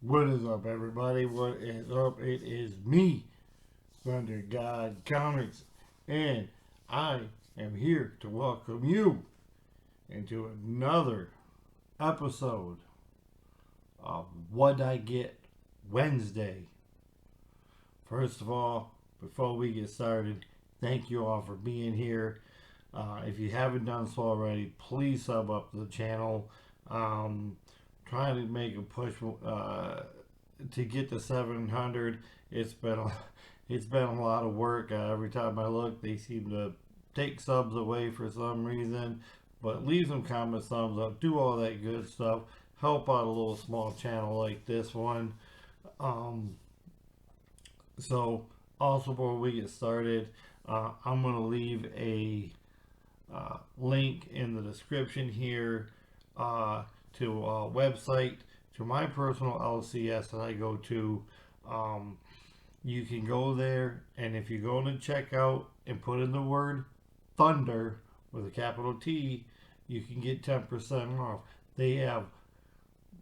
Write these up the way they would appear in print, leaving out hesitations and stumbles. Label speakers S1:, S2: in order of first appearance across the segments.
S1: What is up, everybody? What is up? It is me, Thunder God Comics, and I am here to welcome you into another episode of What I Get Wednesday. First of all, before we get started, thank you all for being here. If you haven't done so already, please sub up to the channel. Trying to make a push to get to 700. It's been a lot of work. Every time I look, they seem to take subs away for some reason. But leave some comments, thumbs up, do all that good stuff. Help out a little small channel like this one. Um, so also before we get started, I'm gonna leave a link in the description here to a website, to my personal LCS that I go to. You can go there, and if you go to checkout and put in the word Thunder with a capital T, you can get 10% off. They have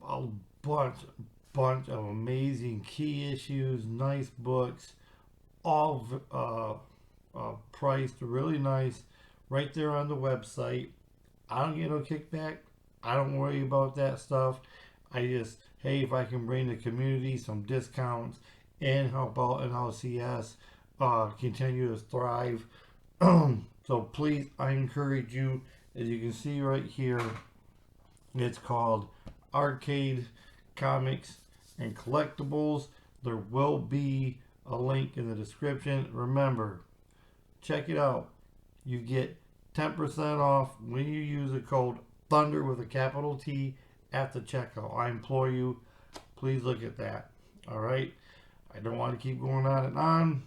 S1: a bunch of amazing key issues, nice books, all priced really nice right there on the website. I don't get no kickback. I don't worry about that stuff. I just, hey, if I can bring the community some discounts and help out an LCS continue to thrive. So please, I encourage you, as you can see right here, it's called Arcade Comics and Collectibles. There will be a link in the description. Remember, check it out. You get 10% off when you use the code Thunder with a capital T at the checkout. I implore you, please look at that. Alright? I don't want to keep going on and on.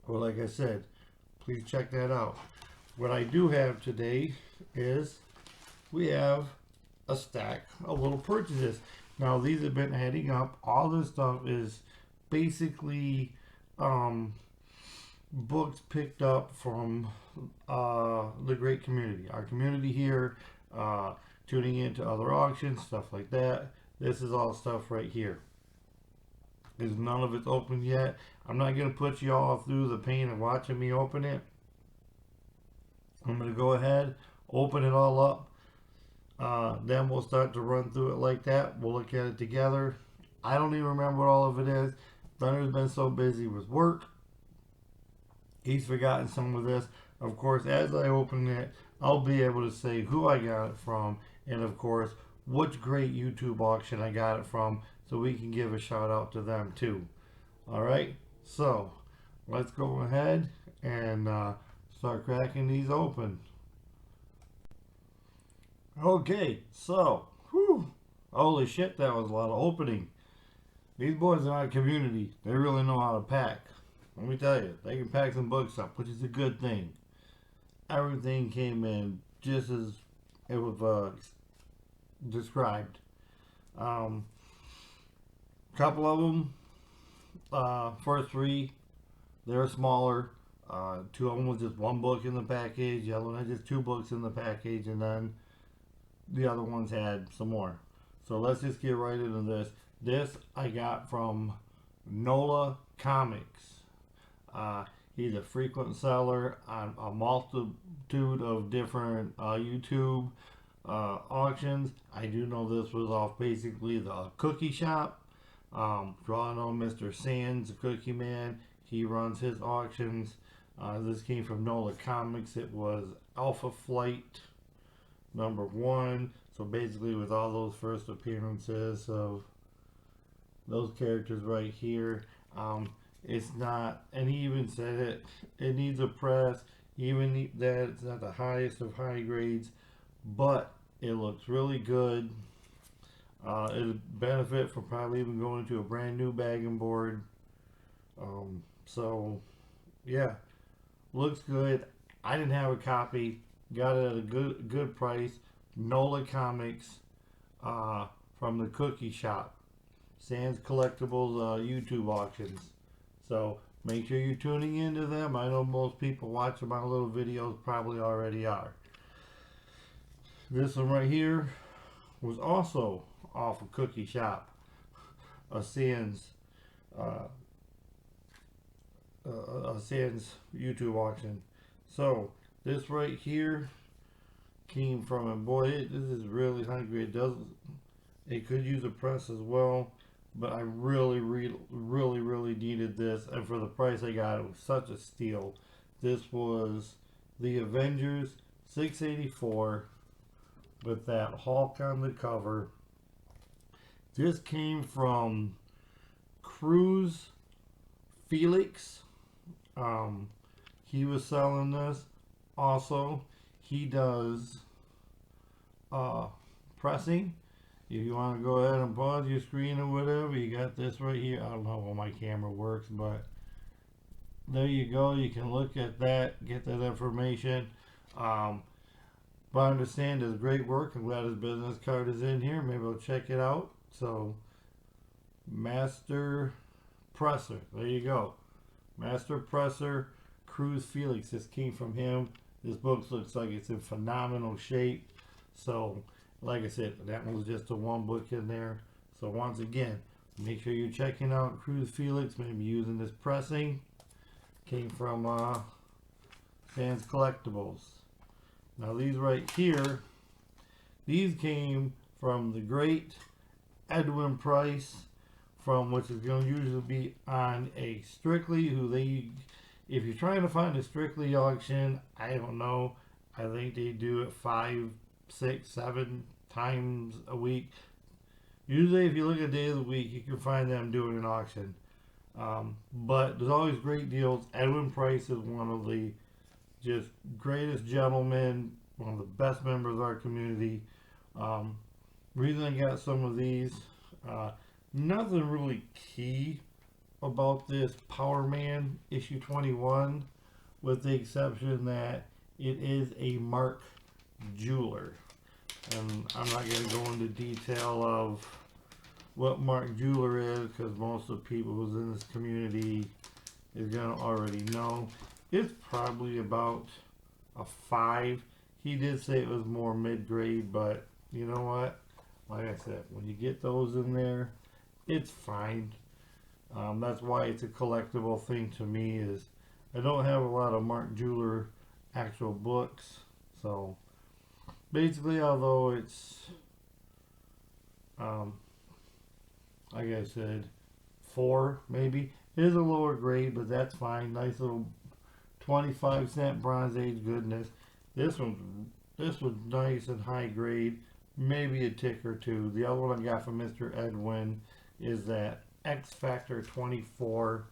S1: But like I said, please check that out. What I do have today is we have a stack of little purchases. Now these have been adding up. All this stuff is basically books picked up from the great community. Our community here, tuning into other auctions, stuff like that. This is all stuff right here. Because none of it's open yet. I'm not going to put you all through the pain of watching me open it. I'm going to go ahead, open it all up. Then we'll start to run through it like that. We'll look at it together. I don't even remember what all of it is. Thunder's been so busy with work. He's forgotten some of this. Of course, as I open it, I'll be able to say who I got it from, and of course, which great YouTube auction I got it from, so we can give a shout out to them too. Alright, so let's go ahead and start cracking these open. Okay, so, whew, holy shit, that was a lot of opening. These boys in our community, they really know how to pack. Let me tell you, they can pack some books up, which is a good thing. Everything came in just as it was described. Couple of them, first three, they're smaller. Two of them was just one book in the package. The other one had just two books in the package, and then the other ones had some more. So let's just get right into this. This I got from NOLA Comics. He's a frequent seller on a multitude of different YouTube auctions. I do know this was off basically the cookie shop. Drawing on Mr. Sands, the Cookie Man. He runs his auctions. This came from NOLA Comics. It was Alpha Flight #1. So basically with all those first appearances of those characters right here. It's not, and he even said it needs a press, even that it's not the highest of high grades, but it looks really good. It'll benefit from probably even going to a brand new bagging board. So yeah, looks good. I didn't have a copy, got it at a good price. NOLA Comics from the Cookie Shop, Sands Collectibles YouTube auctions. So make sure you're tuning into them. I know most people watching my little videos probably already are. This one right here was also off a Cookie Shop. a Sans uh, a Sans YouTube auction. So this right here came from, and boy, this is really hungry. It could use a press as well, but I really needed this, and for the price I got, it was such a steal. This was the Avengers 684 with that Hulk on the cover. This came from Cruz Felix. He was selling this. Also, he does pressing. If you want to go ahead and pause your screen or whatever, you got this right here. I don't know how my camera works, but there you go. You can look at that, get that information. But I understand it's great work. I'm glad his business card is in here. Maybe I'll check it out. So, Master Presser. There you go. Master Presser, Cruz Felix. This came from him. This book looks like it's in phenomenal shape. So, like I said, that was just the one book in there. So, once again, make sure you're checking out Cruz Felix. Maybe using this pressing. Came from Sans Collectibles. Now, these right here, these came from the great Edwin Price, from which is going to usually be on a Strictly, if you're trying to find a Strictly auction, I don't know, I think they do it 5, 6, 7 times a week. Usually if you look at days of the week, you can find them doing an auction. But there's always great deals. Edwin Price is one of the just greatest gentlemen, one of the best members of our community. Reason I got some of these, nothing really key about this Power Man issue 21, with the exception that it is a Mark Jeweler. And I'm not going to go into detail of what Mark Jeweler is, because most of the people who's in this community is going to already know. It's probably about a 5. He did say it was more mid-grade, but you know what? Like I said, when you get those in there, it's fine. That's why it's a collectible thing to me. Is I don't have a lot of Mark Jeweler actual books, so basically, although it's like I said, 4 maybe, it is a lower grade, but that's fine. Nice little 25-cent Bronze Age goodness. This was nice and high grade, maybe a tick or two. The other one I got from Mr. Edwin is that X Factor 24.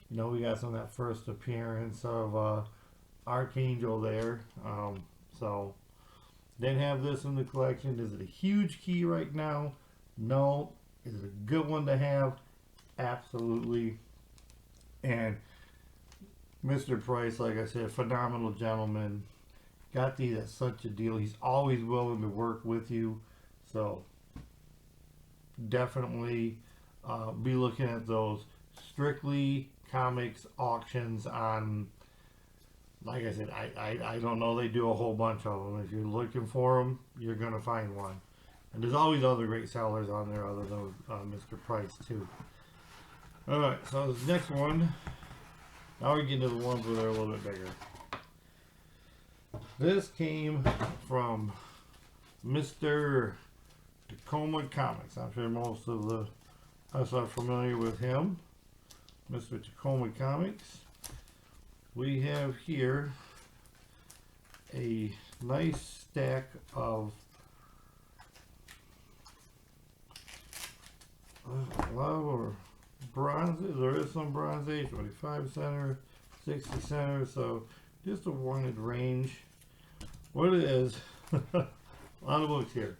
S1: You know, we got some of that first appearance of Archangel there. So didn't have this in the collection. Is it a huge key right now? No. Is it a good one to have? Absolutely. And Mr. Price, like I said, phenomenal gentleman. Got these at such a deal. He's always willing to work with you. So definitely be looking at those Strictly Comics auctions on, like I said, I don't know, they do a whole bunch of them. If you're looking for them, you're going to find one. And there's always other great sellers on there other than Mr. Price too. Alright, so this next one, now we're getting to the ones where they're a little bit bigger. This came from Mr. Tacoma Comics. I'm sure most of us are familiar with him. Mr. Tacoma Comics. We have here a nice stack of a lot of bronzes. There is some Bronze Age, 25 center, 60 center, so just a wanted range. What it is, a lot of books here.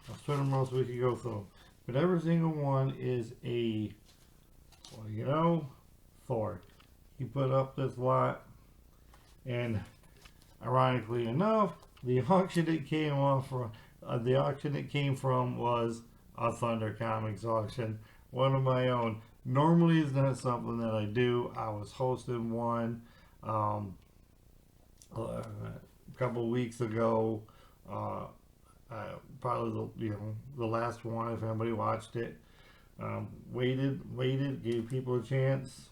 S1: I'll spend them all so we can go through them. But every single one is a, well, you know, Thor. He put up this lot, and ironically enough, the auction it came off from, was a Thunder Comics auction, one of my own. Normally it's not something that I do. I was hosting one a couple weeks ago. Probably the last one, if anybody watched it. Waited, gave people a chance.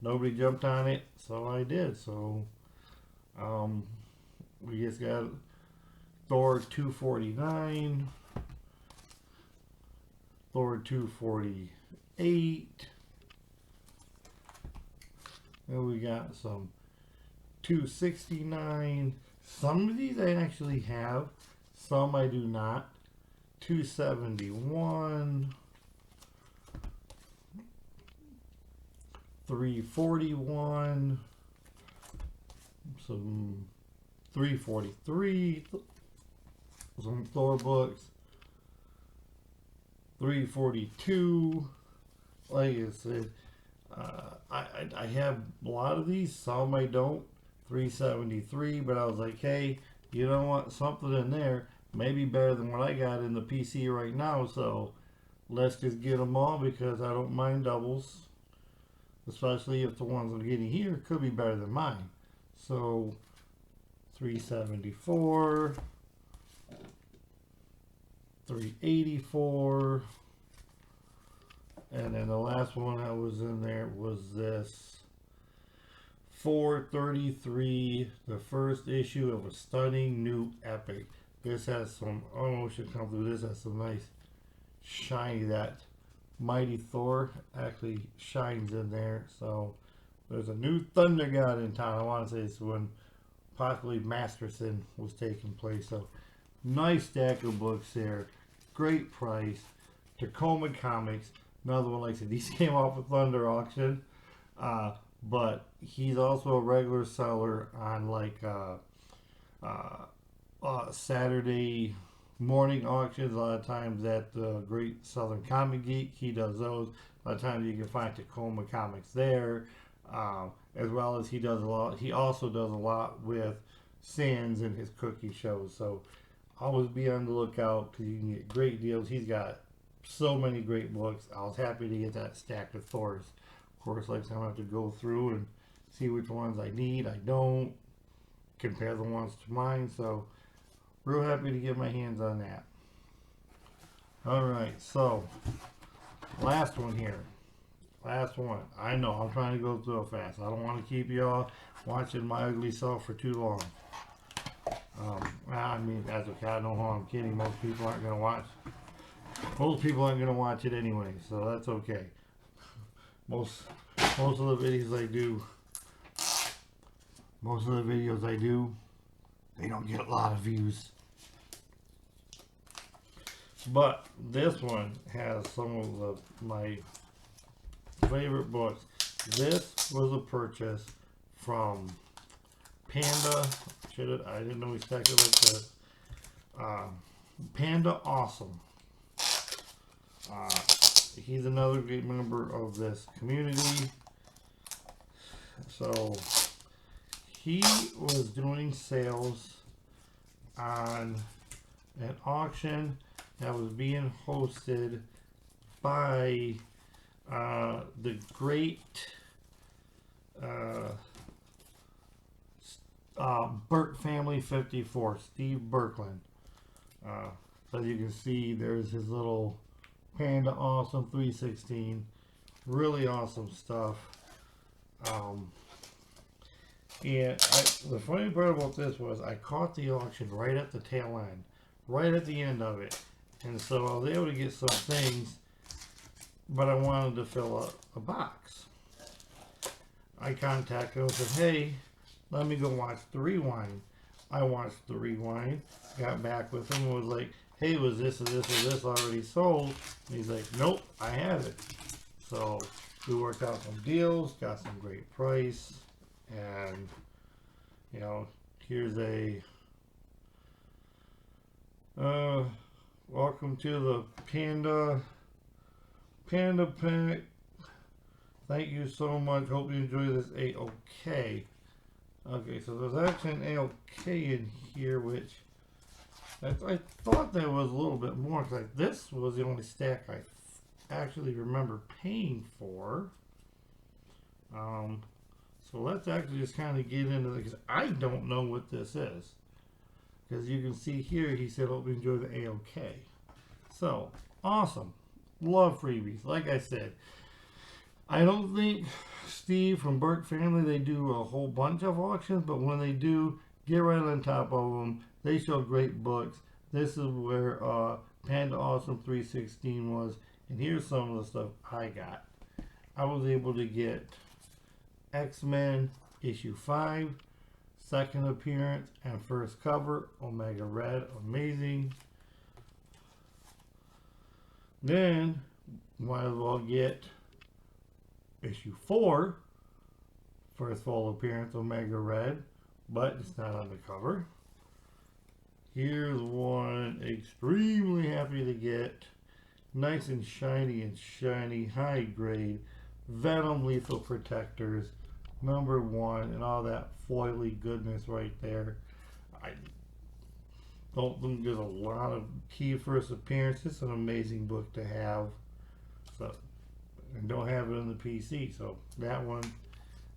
S1: Nobody jumped on it, so I did. So we just got Thor 249, Thor 248, and we got some 269. Some of these I actually have, some I do not. 271, 341, some 343, some Thor books, 342. Like I said, I have a lot of these, some I don't. 373, but I was like, hey, you know what? Something in there maybe better than what I got in the PC right now, so let's just get them all because I don't mind doubles, especially if the ones I'm getting here could be better than mine. So 374, 384, and then the last one that was in there was this 433, the first issue of a stunning new epic. This has some, oh, should come through. This has some nice shiny, that Mighty Thor actually shines in there. So there's a new Thunder God in town. I want to say it's when possibly Masterson was taking place. So nice stack of books there. Great price. Tacoma Comics. Another one, like I said, these came off of Thunder auction. But he's also a regular seller on like Saturday morning auctions. A lot of times at the Great Southern Comic Geek, he does those. A lot of times you can find Tacoma Comics there, as well as he does a lot. He also does a lot with Sands in his cookie shows. So always be on the lookout because you can get great deals. He's got so many great books. I was happy to get that stack of Thors. Of course, like I have to go through and see which ones I need, I don't, compare the ones to mine. So real happy to get my hands on that. Alright, so last one here. Last one. I know I'm trying to go through it fast. I don't want to keep y'all watching my ugly self for too long. I mean, that's okay. I know how I'm kidding. Most people aren't going to watch. Most people aren't going to watch it anyway, so that's okay. Most of the videos I do, they don't get a lot of views. But this one has some of my favorite books. This was a purchase from Panda. I didn't know he stacked it like this. Panda Awesome. He's another great member of this community. So he was doing sales on an auction that was being hosted by the great Burke Family 54, Steve Berkland. So you can see there's his little Panda Awesome 316. Really awesome stuff. And the funny part about this was I caught the auction right at the tail end, right at the end of it. And so I was able to get some things, but I wanted to fill up a box. I contacted him and said, hey, let me go watch the rewind. I watched the rewind, got back with him and was like, hey, was this or this or this already sold? And he's like, nope, I have it. So we worked out some deals, got some great price, and you know, here's a welcome to the Panda Pack. Thank you so much. Hope you enjoy this A-OK. Okay, so there's actually an A-OK in here, which I thought there was a little bit more. Cause this was the only stack I actually remember paying for. So let's actually just kind of get into it because I don't know what this is. Because you can see here, he said, hope you enjoy the A-OK. So, awesome. Love freebies. Like I said, I don't think Steve from Burke Family, they do a whole bunch of auctions, but when they do, get right on top of them. They show great books. This is where Panda Awesome 316 was, and here's some of the stuff I got. I was able to get X-Men issue 5, second appearance and first cover, Omega Red, amazing. Then might as well get issue 4, first full appearance, Omega Red, but it's not on the cover. Here's one extremely happy to get, nice and shiny, high grade, Venom Lethal Protectors, #1, and all that foily goodness right there. I don't think there's a lot of key first appearance. It's an amazing book to have. So, and don't have it on the PC. So that one,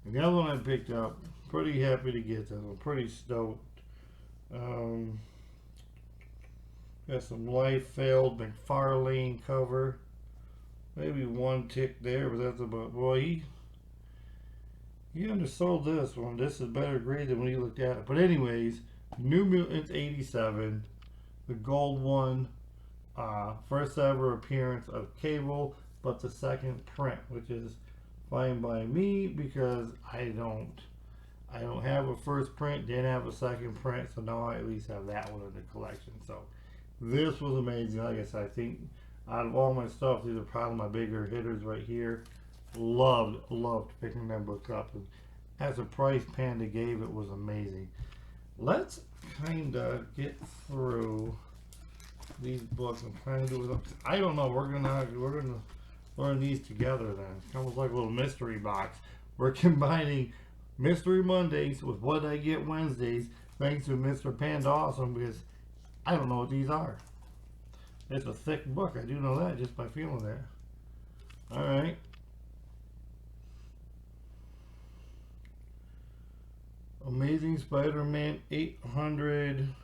S1: and the other one I picked up. Pretty happy to get this one. Pretty stoked. Got some Liefeld McFarlane cover. Maybe one tick there, but that's about, boy, he undersold this one. This is better grade than when he looked at it. But anyways, New Mutants 87, the gold one, first ever appearance of Cable, but the second print, which is fine by me because I don't have a first print, didn't have a second print, so now I at least have that one in the collection. So this was amazing. Like I said, I think out of all my stuff, these are probably my bigger hitters right here. Loved picking them books up. And as a price Panda gave, it was amazing. Let's kind of get through these books and kind of do it. I don't know. We're gonna learn these together then. It's almost like a little mystery box. We're combining Mystery Mondays with What I Get Wednesdays, thanks to Mr. Panda Awesome, because I don't know what these are. It's a thick book. I do know that just by feeling that. Alright. Amazing Spider-Man 800.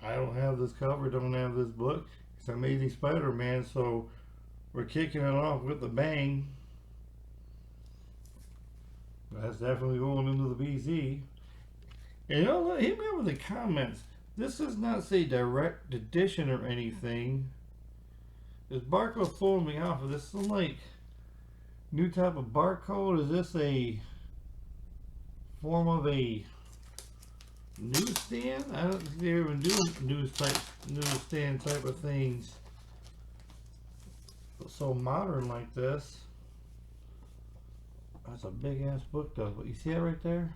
S1: I don't have this cover, don't have this book. It's Amazing Spider-Man, so we're kicking it off with a bang. That's definitely going into the PC. And you know what? Hit me up in the comments. This does not say direct edition or anything. This barcode throwing me off. Is this some like new type of barcode? Is this a form of a newsstand? I don't think they even do newsstand type of things. So modern like this. That's a big ass book though. But you see it right there?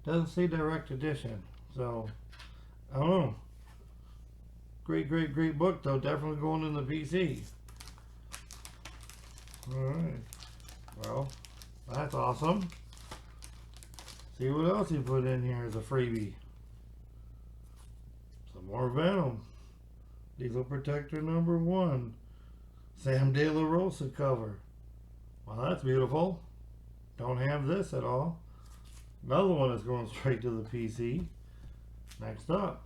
S1: Doesn't say direct edition. So I don't know. Great book though. Definitely going in the PC. Alright. Well, that's awesome. See what else he put in here as a freebie. Some more Venom. Lethal Protector #1. Sam De La Rosa cover. Well, that's beautiful. Don't have this at all. Another one is going straight to the PC. Next up,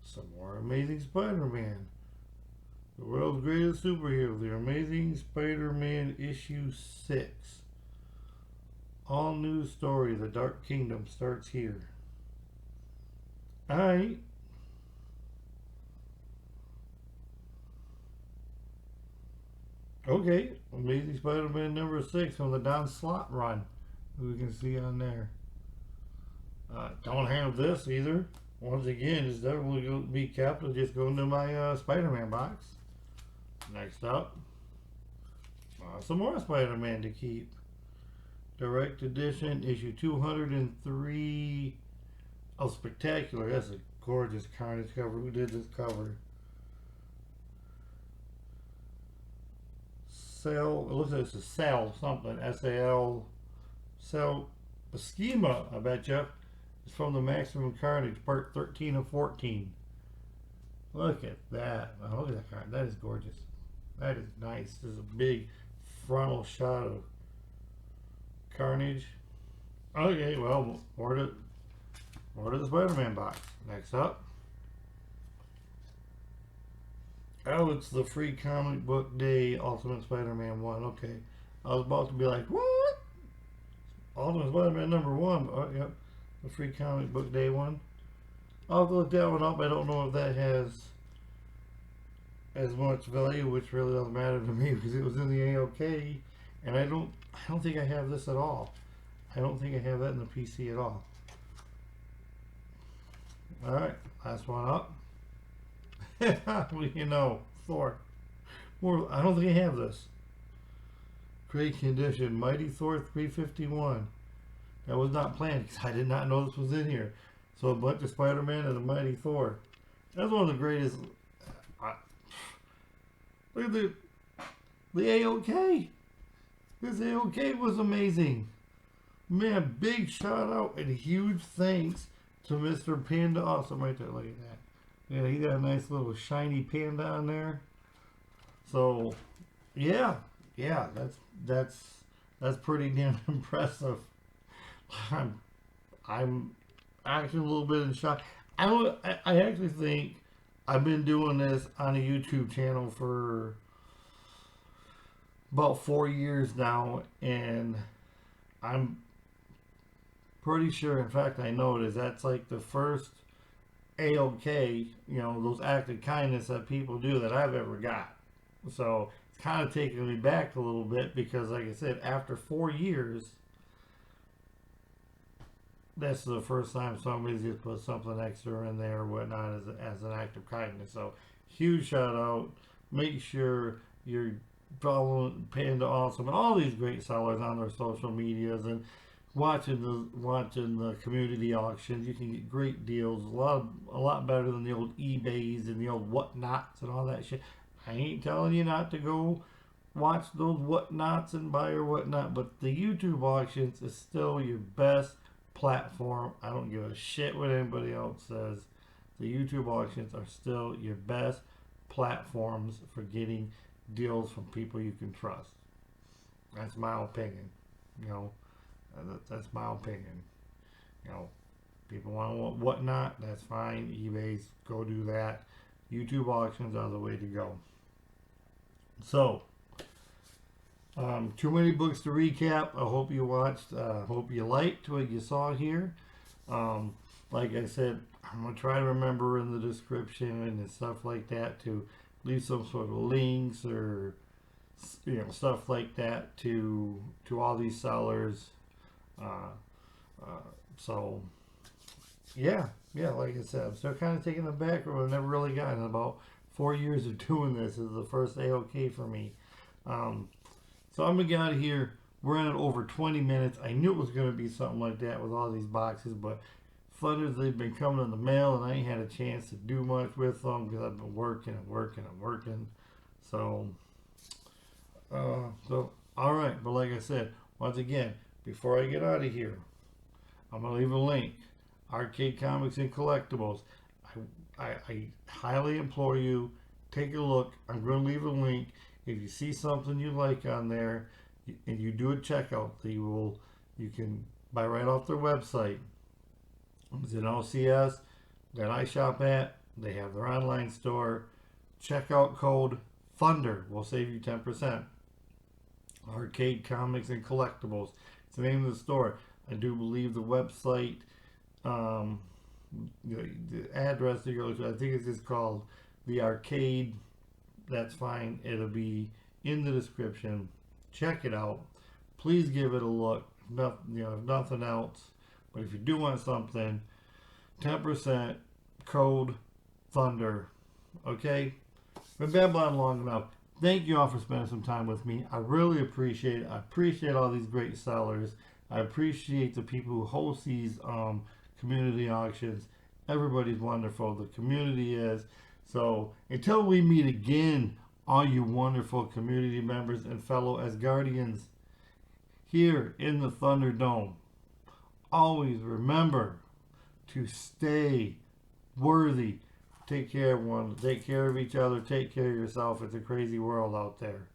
S1: some more Amazing Spider-Man. The world's greatest superhero, The Amazing Spider-Man issue 6. All new story, The Dark Kingdom starts here. Alright. Okay, Amazing Spider-Man #6 from the Don Slott run. We can see on there. Don't have this either. Once again, it's definitely going to be kept. I'll just go into my Spider-Man box. Next up, some more Spider-Man to keep. Direct edition, issue 203. Oh, spectacular. That's a gorgeous Carnage cover. Who did this cover? Sal, it looks like it's a Sal something. S-A-L. Sal Schema, I bet you. It's from the Maximum Carnage, part 13 of 14. Look at that. Oh, look at that card. That is gorgeous. That is nice. There's a big frontal shot of Carnage. Okay, well, Order the Spider-Man box. Next up. Oh, it's the free comic book day Ultimate Spider-Man 1. Okay. I was about to be like, what? Ultimate Spider-Man #1. Oh, yep. The free comic book day one. I'll have to look that one up. I don't know if that has as much value, which really doesn't matter to me because it was in the AOK, and I don't think I have this at all. I don't think I have that in the PC at all. Alright, last one up. You know, Thor. More, I don't think I have this. Great condition. Mighty Thor 351. That was not planned because I did not know this was in here. So a bunch of Spider-Man and a Mighty Thor. That's one of the greatest. Look at the AOK. This AOK was amazing. Man, big shout out and huge thanks to Mr. Panda Awesome right there. Look at that. Yeah, he got a nice little shiny panda on there. So, yeah, that's pretty damn impressive. I'm actually a little bit in shock. I actually think I've been doing this on a YouTube channel for about 4 years now, and I'm pretty sure, in fact I know it is, that's like the first AOK, you know, those acts of kindness that people do that I've ever got. So it's kind of taking me back a little bit because, like I said, after 4 years, that's the first time somebody's just put something extra in there or whatnot as an act of kindness. So huge shout out. Make sure you're following Panda Awesome and all these great sellers on their social medias and watching the community auctions. You can get great deals, a lot better than the old eBays and the old whatnots and all that shit. I ain't telling you not to go watch those whatnots and buy or whatnot, but the YouTube auctions is still your best platform. I don't give a shit what anybody else says. The YouTube auctions are still your best platforms for getting deals from people you can trust. That's my opinion. You know, that's my opinion. You know, people want whatnot, that's fine. eBay's, go do that. YouTube auctions are the way to go. So, too many books to recap. I hope you watched. Hope you liked what you saw here. Like I said, I'm gonna try to remember in the description and stuff like that to leave some sort of links or stuff like that to all these sellers. So yeah, like I said, I'm still kind of taking it back. I've never really gotten about 4 years of doing this. This is the first AOK for me. So I'm gonna get out of here. We're at over 20 minutes. I knew it was gonna be something like that with all these boxes, but Thunders, they've been coming in the mail and I ain't had a chance to do much with them because I've been working. So alright, but like I said, once again, before I get out of here, I'm gonna leave a link. Arcade Comics and Collectibles. I highly implore you, take a look. I'm going to leave a link. If you see something you like on there and you do a checkout, you can buy right off their website. It's an OCS that I shop at. They have their online store. Checkout code Thunder will save you 10%. Arcade Comics and Collectibles. It's the name of the store. I do believe the website, the address to go to, I think it's just called The Arcade. That's fine. It'll be in the description. Check it out. Please give it a look. If nothing else. But if you do want something, 10% code Thunder. Okay? Been babbling long enough. Thank you all for spending some time with me. I really appreciate it. I appreciate all these great sellers. I appreciate the people who host these community auctions. Everybody's wonderful. The community is. So until we meet again, all you wonderful community members and fellow Asgardians here in the Thunderdome, always remember to stay worthy. Take care, everyone. Take care of each other. Take care of yourself. It's a crazy world out there.